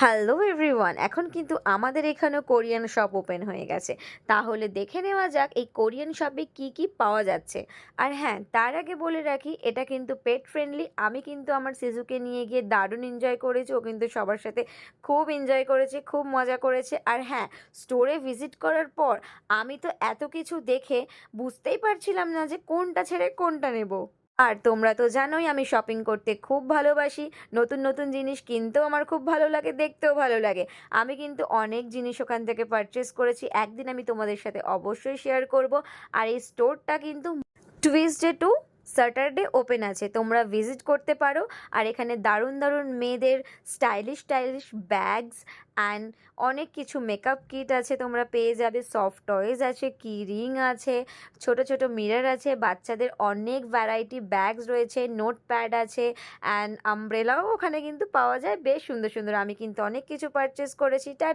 Hello everyone, এখন কিন্তু আমাদের এখানেও কোরিয়ান শপ ওপেন হয়ে গেছে। তাহলে দেখে নেওয়া যাক এই কোরিয়ান শপে কি কি পাওয়া যাচ্ছে। আর হ্যাঁ, তার আগে বলে রাখি এটা কিন্তু পেট ফ্রেন্ডলি। আমি কিন্তু আমার সিজুকে নিয়ে গিয়ে দারুণ এনজয় করেছি। ও কিন্তু সবার সাথে খুব এনজয় করেছে, খুব মজা করেছে। আর হ্যাঁ, স্টোরে ভিজিট করার পর আমি তো এত কিছু দেখে বুঝতেই পারছিলাম না যে কোনটা ছেড়ে কোনটা নেব। আর তোমরা তো জানোই আমি শপিং করতে খুব ভালোবাসি। নতুন নতুন জিনিস কিনতেও আমার খুব ভালো লাগে, দেখতেও ভালো লাগে। আমি কিন্তু অনেক জিনিস ওখান থেকে পারচেস করেছি। একদিন আমি তোমাদের সাথে অবশ্যই শেয়ার করব। আর এই স্টোরটা কিন্তু টুইসডে টু স্যাটারডে ওপেন আছে, তোমরা ভিজিট করতে পারো। আর এখানে দারুণ দারুণ মেয়েদের স্টাইলিশ স্টাইলিশ ব্যাগস অ্যান্ড অনেক কিছু মেকআপ কিট আছে, তোমরা পেয়ে যাবে। সফট টয়েজ আছে, কি রিং আছে, ছোট ছোট মিরর আছে, বাচ্চাদের অনেক ভ্যারাইটি ব্যাগস রয়েছে, নোটপ্যাড আছে অ্যান্ড আমব্রেলাও ওখানে কিন্তু পাওয়া যায়, বেশ সুন্দর সুন্দর। আমি কিন্তু অনেক কিছু পারচেস করেছি।